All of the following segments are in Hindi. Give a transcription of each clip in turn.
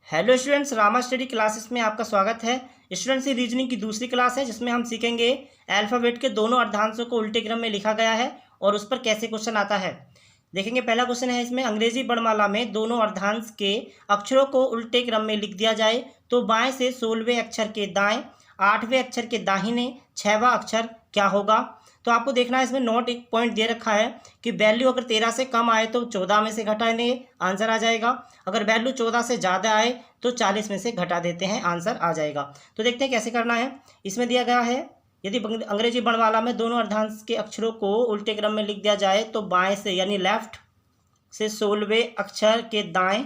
Hello students, Rama study classes में आपका स्वागत है। स्टूडेंट्स, ये रीजनिंग की दूसरी क्लास है जिसमें हम सीखेंगे अल्फ़ाबेट के दोनों अर्धांशों को उल्टे क्रम में लिखा गया है और उस पर कैसे क्वेश्चन आता है देखेंगे। पहला क्वेश्चन है इसमें, अंग्रेजी वर्णमाला में दोनों अर्धांश के अक्षरों को उल्टे क्रम में लिख दिया जाए तो बाएं से 16वें अक्षर के दाएं, 8वें अक्षर के दाहिने 6वां अक्षर क्या होगा। तो आपको देखना है, इसमें नोट एक पॉइंट दे रखा है कि वैल्यू अगर 13 से कम आए तो 14 में से घटा देंगे, आंसर आ जाएगा। अगर वैल्यू 14 से ज़्यादा आए तो 40 में से घटा देते हैं, आंसर आ जाएगा। तो देखते हैं कैसे करना है। इसमें दिया गया है, यदि अंग्रेजी वर्णमाला में दोनों अर्धांश के अक्षरों को उल्टे क्रम में लिख दिया जाए तो बाएं से यानी लेफ्ट से 16वें अक्षर के दाएं,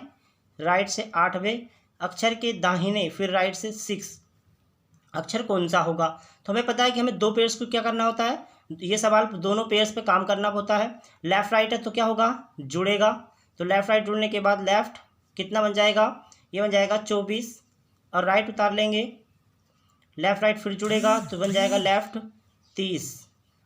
राइट से 8वें अक्षर के दाहिने, फिर राइट से 6 अक्षर कौन सा होगा। तो हमें पता है कि हमें दो पेयर्स को क्या करना होता है, ये सवाल दोनों पेयर्स पे काम करना होता है। लेफ्ट राइट है तो क्या होगा, जुड़ेगा। तो लेफ्ट राइट जुड़ने के बाद लेफ्ट कितना बन जाएगा, ये बन जाएगा 24 और राइट उतार लेंगे, लेफ्ट राइट फिर जुड़ेगा तो बन जाएगा लेफ्ट 30।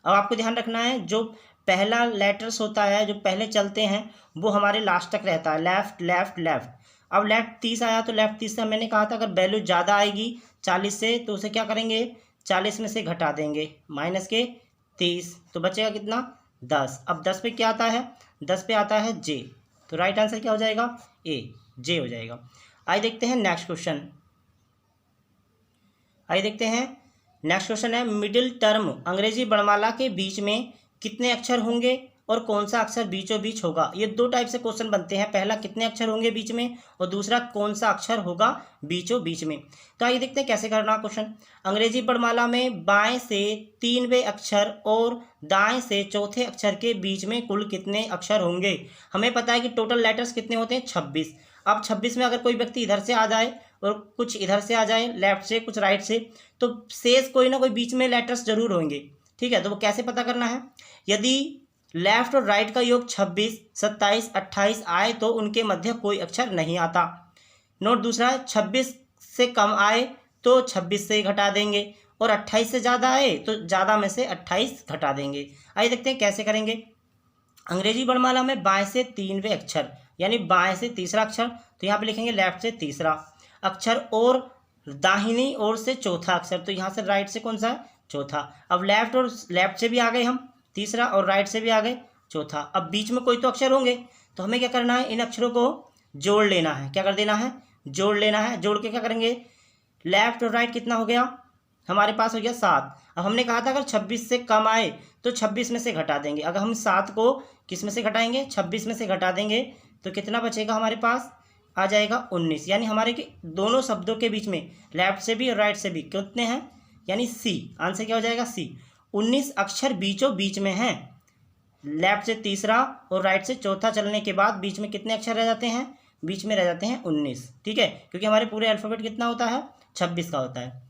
अब आपको ध्यान रखना है, जो पहला लेटर्स होता है, जो पहले चलते हैं वो हमारे लास्ट तक रहता है, लेफ्ट लेफ्ट लेफ्ट। अब लेफ्ट 30 आया तो लेफ्ट 30 से मैंने कहा था अगर वैल्यू ज़्यादा आएगी 40 से तो उसे क्या करेंगे, 40 में से घटा देंगे, माइनस के 30, तो बचेगा कितना 10। अब 10 पे क्या आता है, 10 पे आता है जे, तो राइट आंसर क्या हो जाएगा, ए, जे हो जाएगा। आइए देखते हैं नेक्स्ट क्वेश्चन। आइए देखते हैं नेक्स्ट क्वेश्चन है, मिडिल टर्म अंग्रेजी वर्णमाला के बीच में कितने अक्षर होंगे और कौन सा अक्षर बीचों बीच होगा। ये दो टाइप से क्वेश्चन बनते हैं, पहला कितने अक्षर होंगे बीच में और दूसरा कौन सा अक्षर होगा बीचों बीच में। तो आइए देखते हैं कैसे करना क्वेश्चन। अंग्रेजी वर्णमाला में बाएं से 3वें अक्षर और दाएं से चौथे अक्षर के बीच में कुल कितने अक्षर होंगे। हमें पता है कि टोटल लेटर्स कितने होते हैं, 26। अब 26 में अगर कोई व्यक्ति इधर से आ जाए और कुछ इधर से आ जाए, लेफ्ट से कुछ राइट से, तो शेष कोई ना कोई बीच में लेटर्स जरूर होंगे। ठीक है, तो वो कैसे पता करना है, यदि लेफ्ट और राइट का योग 26, 27, 28 आए तो उनके मध्य कोई अक्षर नहीं आता। नोट दूसरा है, 26 से कम आए तो 26 से घटा देंगे और 28 से ज़्यादा आए तो ज़्यादा में से 28 घटा देंगे। आइए देखते हैं कैसे करेंगे। अंग्रेजी वर्णमाला में बाएं से 3वें अक्षर यानी बाएं से तीसरा अक्षर, तो यहाँ पे लिखेंगे लेफ्ट से तीसरा अक्षर और दाहिनी ओर से चौथा अक्षर, तो यहाँ से राइट से कौन सा है, चौथा। अब लेफ्ट से भी आ गए हम तीसरा और राइट से भी आ गए चौथा। अब बीच में कोई तो अक्षर होंगे, तो हमें क्या करना है, इन अक्षरों को जोड़ लेना है। क्या कर देना है, जोड़ लेना है। जोड़ के क्या करेंगे, लेफ्ट और राइट कितना हो गया, हमारे पास हो गया 7। अब हमने कहा था अगर 26 से कम आए तो 26 में से घटा देंगे। अगर हम 7 को किस में से घटाएंगे, 26 में से घटा देंगे तो कितना बचेगा, हमारे पास आ जाएगा 19। यानी हमारे के दोनों शब्दों के बीच में लेफ्ट से भी और राइट से भी कितने हैं, यानी सी, आंसर क्या हो जाएगा सी। 19 अक्षर बीचों बीच में हैं। लेफ्ट से तीसरा और राइट से चौथा चलने के बाद बीच में कितने अक्षर रह जाते हैं, बीच में रह जाते हैं 19। ठीक है, क्योंकि हमारे पूरे अल्फ़ाबेट कितना होता है, 26 का होता है।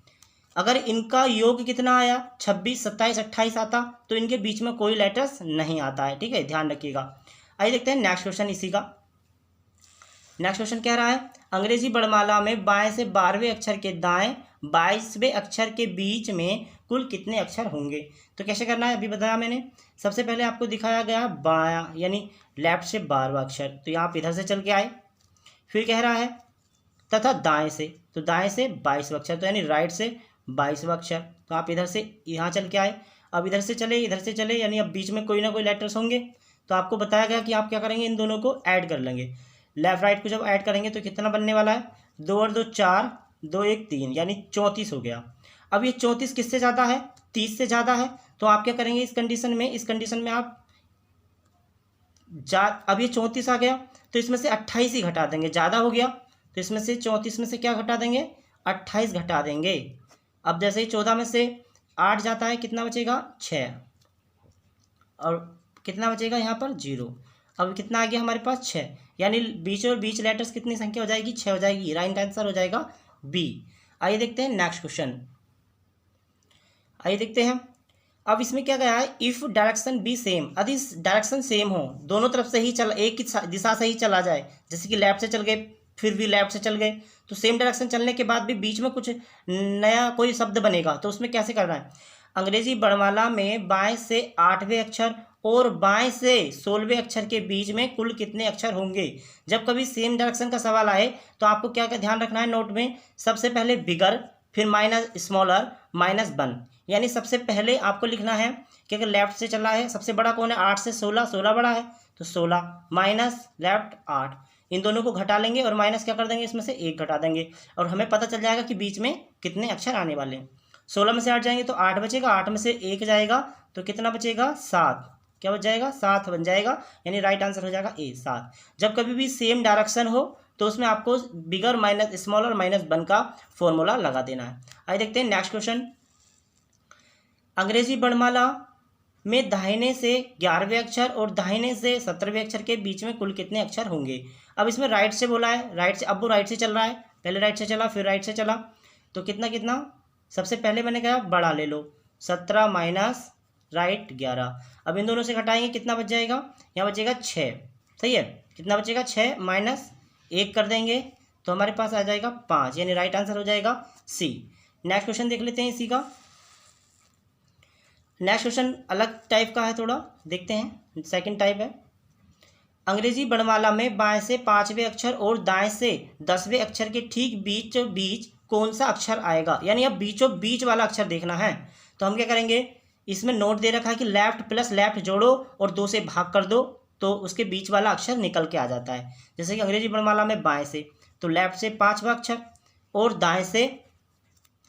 अगर इनका योग कितना आया, 26, 27, 28 आता तो इनके बीच में कोई लेटर्स नहीं आता है। ठीक है, ध्यान रखिएगा। आइए देखते हैं नेक्स्ट क्वेश्चन इसी का। नेक्स्ट क्वेश्चन कह रहा है, अंग्रेजी वर्णमाला में बाएं से 12वें अक्षर के दाएं 22वें अक्षर के बीच में कुल कितने अक्षर होंगे। तो कैसे करना है, अभी बताया मैंने। सबसे पहले आपको दिखाया गया बायां यानी लेफ्ट से 12वां अक्षर, तो यहाँ आप इधर से चल के आए। फिर कह रहा है तथा दाएं से, तो दाएं से 22वां अक्षर, तो यानी राइट से 22वां अक्षर, तो आप इधर से यहाँ चल के आए। अब इधर से चले यानी अब बीच में कोई ना कोई लेटर्स होंगे, तो आपको बताया गया कि आप क्या करेंगे, इन दोनों को ऐड कर लेंगे। लेफ्ट राइट को जब ऐड करेंगे तो कितना बनने वाला है, 2 और 2 4, 2 1 3, यानी 34 हो गया। अब ये 34 किससे ज़्यादा है, 30 से ज़्यादा है, तो आप क्या करेंगे इस कंडीशन में आप अब ये 34 आ गया तो इसमें से 28 ही घटा देंगे, ज़्यादा हो गया तो इसमें से 34 में से क्या घटा देंगे, 28 घटा देंगे। अब जैसे ही 14 में से 8 जाता है, कितना बचेगा 6 और कितना बचेगा यहाँ पर 0। अब कितना आ गया हमारे पास 6, यानी बीच और बीच लेटर्स कितनी संख्या हो जाएगी, 6 हो जाएगी। राइट आंसर हो जाएगा बी। आइए देखते हैं नेक्स्ट क्वेश्चन। आइए देखते हैं, अब इसमें क्या गया है, इफ़ डायरेक्शन बी सेम, यदि डायरेक्शन सेम हो, दोनों तरफ से ही चल, एक ही दिशा से ही चला जाए, जैसे कि लेफ्ट से चल गए फिर भी लेफ्ट से चल गए, तो सेम डायरेक्शन चलने के बाद भी बीच में कुछ नया कोई शब्द बनेगा, तो उसमें कैसे करना है। अंग्रेजी वर्णमाला में बाएं से 8वें अक्षर और बाएं से 16वें अक्षर के बीच में कुल कितने अक्षर होंगे। जब कभी सेम डायरेक्शन का सवाल आए तो आपको क्या क्या ध्यान रखना है नोट में, सबसे पहले बिगर, फिर माइनस स्मॉलर, माइनस 1, यानी सबसे पहले आपको लिखना है कि अगर लेफ्ट से चला है, सबसे बड़ा कौन है 8 से 16, 16 बड़ा है तो 16 माइनस लेफ्ट 8, इन दोनों को घटा लेंगे और माइनस क्या कर देंगे, इसमें से 1 घटा देंगे और हमें पता चल जाएगा कि बीच में कितने अक्षर आने वाले हैं। 16 में से 8 जाएंगे तो 8 बचेगा, 8 में से 1 जाएगा तो कितना बचेगा 7, क्या बच जाएगा 7 बन जाएगा, यानी राइट आंसर हो जाएगा ए 7। जब कभी भी सेम डायरेक्शन हो तो उसमें आपको बिगर माइनस स्मॉलर माइनस 1 का फॉर्मूला लगा देना है। आइए देखते हैं नेक्स्ट क्वेश्चन। अंग्रेजी वर्णमाला में दाहिने से 11वें अक्षर और दाहिने से 17वें अक्षर के बीच में कुल कितने अक्षर होंगे। अब इसमें राइट से बोला है, राइट से, अब वो राइट से चल रहा है, पहले राइट से चला फिर राइट से चला तो कितना कितना, सबसे पहले मैंने कहा बड़ा ले लो, 17 माइनस राइट 11, अब इन दोनों से घटाएंगे कितना बच जाएगा, यहाँ बचेगा 6, सही है, कितना बचेगा 6 माइनस 1 कर देंगे तो हमारे पास आ जाएगा 5, यानी राइट आंसर हो जाएगा सी। नेक्स्ट क्वेश्चन देख लेते हैं इसी का। नेक्स्ट क्वेश्चन अलग टाइप का है, थोड़ा देखते हैं, सेकंड टाइप है। अंग्रेजी वर्णमाला में बाएं से 5वें अक्षर और दाएं से 10वें अक्षर के ठीक बीचों बीच कौन सा अक्षर आएगा, यानी अब बीचों बीच वाला अक्षर देखना है। तो हम क्या करेंगे, इसमें नोट दे रखा है कि लेफ्ट प्लस लेफ्ट जोड़ो और 2 से भाग कर दो तो उसके बीच वाला अक्षर निकल के आ जाता है। जैसे कि अंग्रेजी वर्णमाला में बाएं से तो लेफ्ट से 5वां अक्षर और दाएं से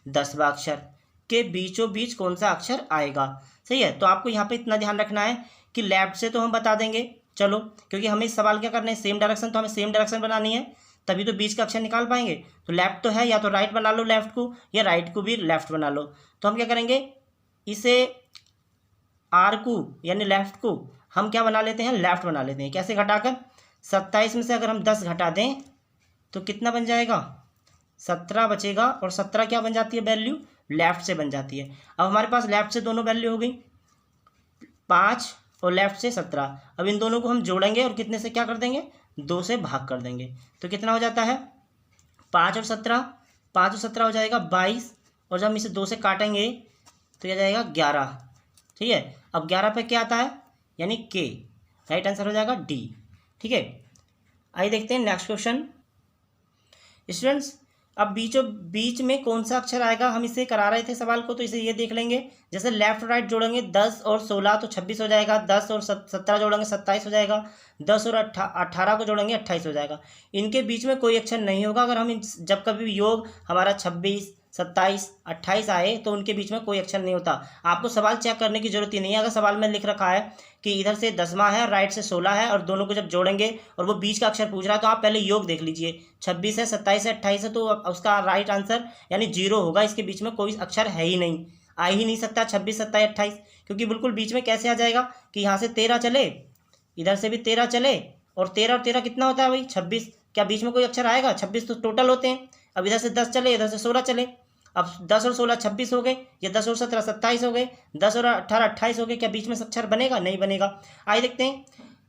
10वां अक्षर के बीचों बीच कौन सा अक्षर आएगा, सही है। तो आपको यहाँ पे इतना ध्यान रखना है कि लेफ्ट से तो हम बता देंगे, चलो, क्योंकि हमें इस सवाल क्या करना है, सेम डायरेक्शन, तो हमें सेम डायरेक्शन बनानी है तभी तो बीच का अक्षर निकाल पाएंगे। तो लेफ्ट तो है, या तो राइट बना लो लेफ्ट को, या राइट को भी लेफ्ट बना लो। तो हम क्या करेंगे, इसे आर को यानी लेफ्ट को हम क्या बना लेते हैं, लेफ्ट बना लेते हैं। कैसे घटाकर, 27 में से अगर हम 10 घटा दें तो कितना बन जाएगा, 17 बचेगा और 17 क्या बन जाती है वैल्यू, लेफ्ट से बन जाती है। अब हमारे पास लेफ्ट से दोनों वैल्यू हो गई 5 और लेफ्ट से 17, अब इन दोनों को हम जोड़ेंगे और कितने से क्या कर देंगे, 2 से भाग कर देंगे तो कितना हो जाता है 5 और 17, 5 और 17 हो जाएगा 22 और जब हम इसे 2 से काटेंगे तो यह जाएगा 11, ठीक है। अब 11 पे क्या आता है, यानी के, राइट आंसर हो जाएगा डी, ठीक है। आइए देखते हैं नेक्स्ट क्वेश्चन। स्टूडेंट्स, अब बीचों बीच में कौन सा अक्षर आएगा, हम इसे करा रहे थे सवाल को, तो इसे ये देख लेंगे। जैसे लेफ्ट और राइट जोड़ेंगे 10 और 16 तो 26 हो जाएगा, 10 और 17 जोड़ेंगे 27 हो जाएगा, 10 और 18 को जोड़ेंगे 28 हो जाएगा। इनके बीच में कोई अक्षर नहीं होगा। अगर हम जब कभी भी योग हमारा 26, 27, 28 आए तो उनके बीच में कोई अक्षर नहीं होता। आपको सवाल चेक करने की जरूरत ही नहीं है। अगर सवाल में लिख रखा है कि इधर से 10वां है, राइट से 16 है और दोनों को जब जोड़ेंगे और वो बीच का अक्षर पूछ रहा है तो आप पहले योग देख लीजिए, 26 है, 27 है, 28 है, तो उसका राइट आंसर यानी 0 होगा। इसके बीच में कोई अक्षर है ही नहीं, आ ही नहीं सकता 26, 27, 28, क्योंकि बिल्कुल बीच में कैसे आ जाएगा कि यहाँ से 13 चले, इधर से भी 13 चले और 13 कितना होता है भाई 26, क्या बीच में कोई अक्षर आएगा, 26 तो टोटल होते हैं। अब इधर से 10 चले, इधर से 16 चले, अब 10 और 16 26 हो गए, या 10 और 17 27 हो गए, 10 और 18 28 हो गए, क्या बीच में अक्षर बनेगा, नहीं बनेगा। आइए देखते हैं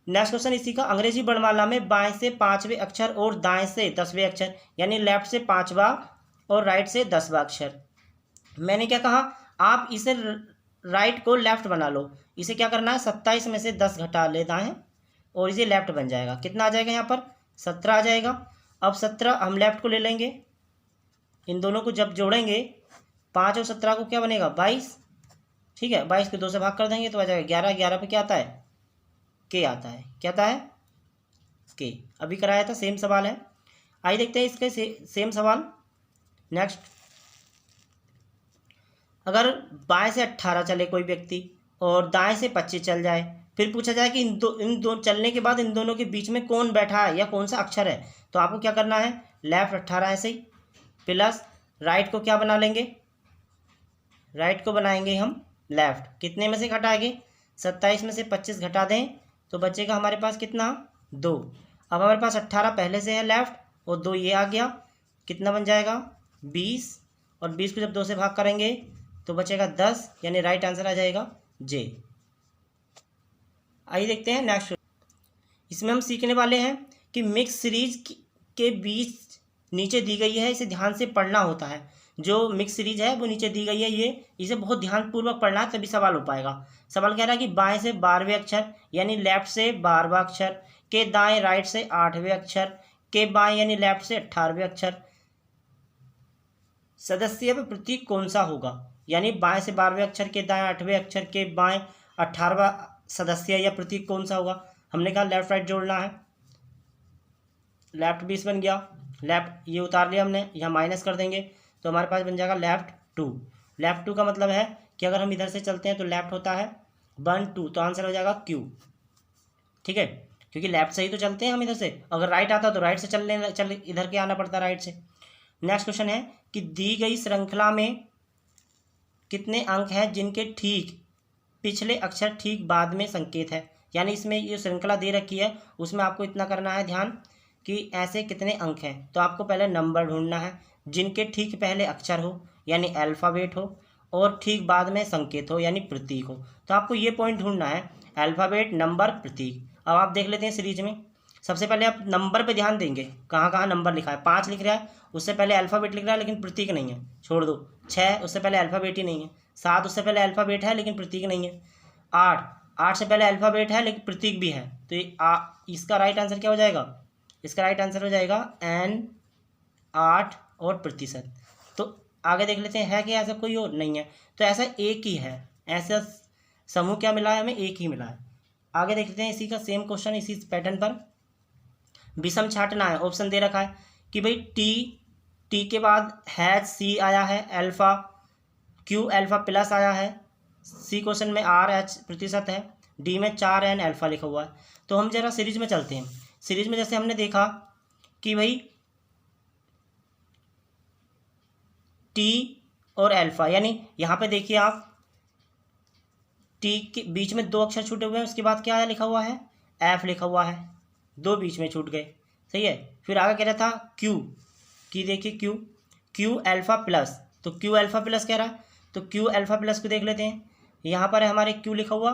नेक्स्ट क्वेश्चन इसी का। अंग्रेजी वर्णमाला में बाएं से 5वें अक्षर और दाएं से 10वें अक्षर, यानी लेफ्ट से 5वां और राइट से 10वां अक्षर। मैंने क्या कहा, आप इसे राइट को लेफ्ट बना लो। इसे क्या करना है, 27 में से 10 घटा लेना है और इसे लेफ्ट बन जाएगा। कितना आ जाएगा यहाँ पर, 17 आ जाएगा। अब 17 हम लेफ्ट को ले लेंगे, इन दोनों को जब जोड़ेंगे 5 और 17 को क्या बनेगा 22, ठीक है। 22 को 2 से भाग कर देंगे तो आ जाएगा 11, 11 पे क्या आता है, के आता है, क्या आता है, के। अभी कराया था, सेम सवाल है। आइए देखते हैं इसके सेम सवाल नेक्स्ट। अगर बाएं से 18 चले कोई व्यक्ति और दाएं से 25 चल जाए, फिर पूछा जाए कि इन दो चलने के बाद इन दोनों के बीच में कौन बैठा है या कौन सा अक्षर है, तो आपको क्या करना है, लेफ्ट 18 ऐसे ही प्लस राइट को क्या बना लेंगे, राइट को बनाएंगे हम लेफ्ट। कितने में से घटाएंगे, 27 में से 25 घटा दें तो बचेगा हमारे पास कितना 2। अब हमारे पास 18 पहले से है लेफ्ट और 2 ये आ गया, कितना बन जाएगा 20, और 20 को जब 2 से भाग करेंगे तो बचेगा 10, यानी राइट आंसर आ जाएगा जे। आइए देखते हैं नेक्स्ट। इसमें हम सीखने वाले हैं कि मिक्स सीरीज के बीच नीचे दी गई है, इसे ध्यान से पढ़ना होता है। जो मिक्स सीरीज है वो नीचे दी गई है, ये इसे बहुत ध्यानपूर्वक पढ़ना है तभी सवाल हो पाएगा। सवाल कह रहा है कि बाएं से 12वें अक्षर यानी लेफ्ट से 12वां अक्षर के दाएं राइट से 8वें अक्षर के बाएं यानी लेफ्ट से 18वें अक्षर सदस्य व प्रतीक कौन सा होगा। यानी बाएं से 12वें अक्षर के दाएं 8वें अक्षर के बाएं 18वां सदस्य या प्रतीक कौन सा होगा। हमने कहा लेफ्ट राइट जोड़ना है, लेफ्ट 20 बन गया, लेफ्ट ये उतार लिया हमने, यहाँ माइनस कर देंगे तो हमारे पास बन जाएगा लेफ्ट 2। लेफ्ट 2 का मतलब है कि अगर हम इधर से चलते हैं तो लेफ्ट होता है 1 2, तो आंसर हो जाएगा क्यू। ठीक है, क्योंकि लेफ्ट से ही तो चलते हैं हम इधर से, अगर राइट आता तो राइट से चल इधर के आना पड़ता राइट से। नेक्स्ट क्वेश्चन है कि दी गई श्रृंखला में कितने अंक हैं जिनके ठीक पिछले अक्षर ठीक बाद में संकेत है। यानी इसमें ये श्रृंखला दे रखी है, उसमें आपको इतना करना है ध्यान कि ऐसे कितने अंक हैं। तो आपको पहले नंबर ढूंढना है जिनके ठीक पहले अक्षर हो यानी अल्फ़ाबेट हो और ठीक बाद में संकेत हो यानी प्रतीक हो। तो आपको ये पॉइंट ढूंढना है, अल्फ़ाबेट, नंबर, प्रतीक। अब आप देख लेते हैं सीरीज में। सबसे पहले आप नंबर पे ध्यान देंगे, कहाँ कहाँ नंबर लिखा है। 5 लिख रहा है, उससे पहले अल्फ़ाबेट लिख रहा है लेकिन प्रतीक नहीं है, छोड़ दो। 6 उससे पहले अल्फ़ाबेट ही नहीं है। 7 उससे पहले अल्फ़ाबेट है लेकिन प्रतीक नहीं है। 8 से पहले अल्फ़ाबेट है लेकिन प्रतीक भी है। तो इसका राइट आंसर क्या हो जाएगा, इसका राइट आंसर हो जाएगा N 8 और प्रतिशत। तो आगे देख लेते हैं है कि ऐसा कोई और नहीं है, तो ऐसा एक ही है, ऐसा समूह क्या मिला है हमें, एक ही मिला है। आगे देख लेते हैं इसी का सेम क्वेश्चन इसी पैटर्न पर। विषम छांटना है, ऑप्शन दे रखा है कि भाई टी के बाद HC आया है, अल्फ़ा Q अल्फ़ा प्लस आया है, सी क्वेश्चन में RH प्रतिशत है, डी में 4N अल्फ़ा लिखा हुआ है। तो हम जरा सीरीज में चलते हैं। सीरीज में जैसे हमने देखा कि भाई टी और अल्फ़ा, यानी यहाँ पे देखिए आप टी के बीच में 2 अक्षर छूटे हुए हैं, उसके बाद क्या है लिखा हुआ है, F लिखा हुआ है, 2 बीच में छूट गए, सही है। फिर आगे कह रहा था Q की, देखिए Q अल्फ़ा प्लस, तो Q अल्फ़ा प्लस कह रहा है, तो Q अल्फ़ा प्लस को देख लेते हैं। यहाँ पर है हमारे Q लिखा हुआ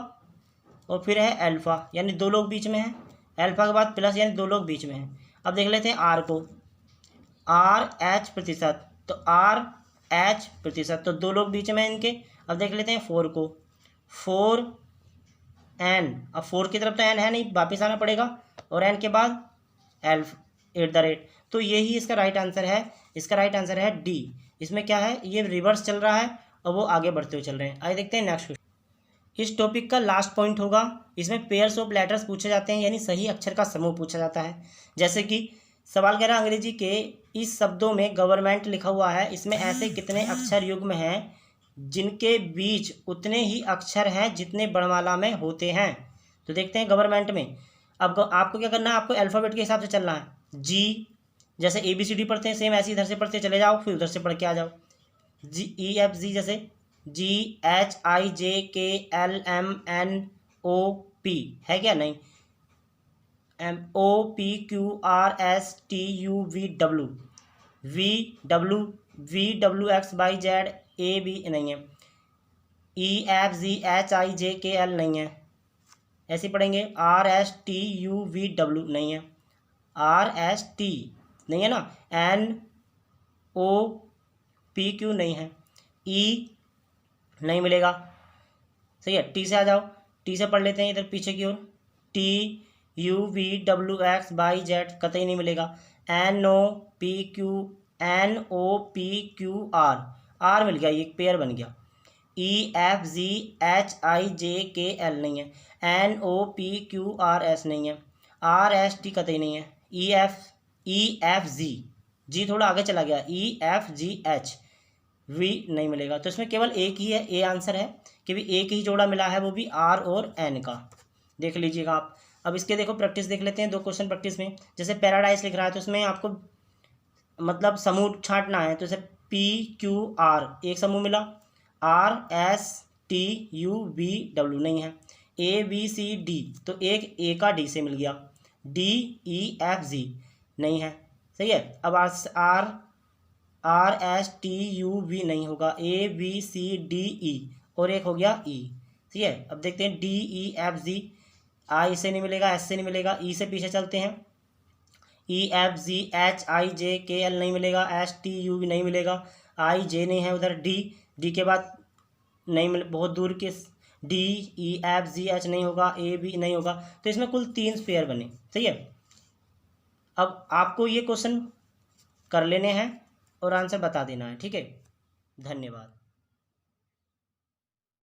और फिर है अल्फ़ा यानी 2 लोग बीच में हैं, अल्फ़ा के बाद प्लस यानी 2 लोग बीच में हैं। अब देख लेते हैं R को, RH प्रतिशत, तो RH प्रतिशत, तो 2 लोग बीच में हैं इनके। अब देख लेते हैं 4 को, 4N, अब 4 की तरफ तो N है नहीं, वापस आना पड़ेगा, और N के बाद @ तो यही इसका राइट आंसर है। इसका राइट आंसर है डी। इसमें क्या है, ये रिवर्स चल रहा है और वो आगे बढ़ते हुए चल रहे हैं। आइए देखते हैं नेक्स्ट क्वेश्चन। इस टॉपिक का लास्ट पॉइंट होगा, इसमें पेयर्स ऑफ लेटर्स पूछे जाते हैं यानी सही अक्षर का समूह पूछा जाता है। जैसे कि सवाल कह रहा है अंग्रेजी के इस शब्दों में गवर्नमेंट लिखा हुआ है, इसमें ऐसे कितने अक्षर युग्म हैं जिनके बीच उतने ही अक्षर हैं जितने वर्णमाला में होते हैं। तो देखते हैं गवर्नमेंट में। अब आपको क्या करना है, आपको अल्फ़ाबेट के हिसाब से चलना है। जी, जैसे ABCD पढ़ते हैं सेम ऐसे इधर से पढ़ते चले जाओ, फिर उधर से पढ़ के आ जाओ। GEFG जैसे GHIJKLMNOP है क्या, नहीं, MOPQRSTUVW VWXYZAB नहीं है, EFGHIJKL नहीं है, ऐसे पढ़ेंगे। RSTUVW नहीं है, RST नहीं है ना, NOPQ नहीं है, E नहीं मिलेगा, सही है। T से आ जाओ, T से पढ़ लेते हैं इधर पीछे की ओर, TUVWXYZ कतई नहीं मिलेगा, NOPQR R मिल गया, ये एक पेयर बन गया। EFGHIJKL नहीं है, NOPQRS नहीं है, RST कतई नहीं है, EFG जी थोड़ा आगे चला गया, EFGH V नहीं मिलेगा। तो इसमें केवल एक ही है, ए आंसर है कि भी एक ही जोड़ा मिला है, वो भी R और N का, देख लीजिएगा आप। अब इसके देखो प्रैक्टिस देख लेते हैं, 2 क्वेश्चन प्रैक्टिस में। जैसे पैराडाइज लिख रहा है तो उसमें आपको मतलब समूह छांटना है, तो जैसे PQR एक समूह मिला, RSTUVW नहीं है, ABCD तो एक A का D से मिल गया, DEFG नहीं है, सही है। अब RSTUV नहीं होगा, ABCDE और एक हो गया E, ठीक है। अब देखते हैं DEFG, I से नहीं मिलेगा, S से नहीं मिलेगा, E से पीछे चलते हैं, EFGHIJKL नहीं मिलेगा, STUV नहीं मिलेगा, आई जे नहीं है, उधर डी, डी के बाद नहीं मिल, बहुत दूर के D E F G H नहीं होगा, ए बी नहीं होगा, तो इसमें कुल 3 पेयर बने। सही है। अब आपको ये क्वेश्चन कर लेने हैं और आंसर बता देना है। ठीक है, धन्यवाद।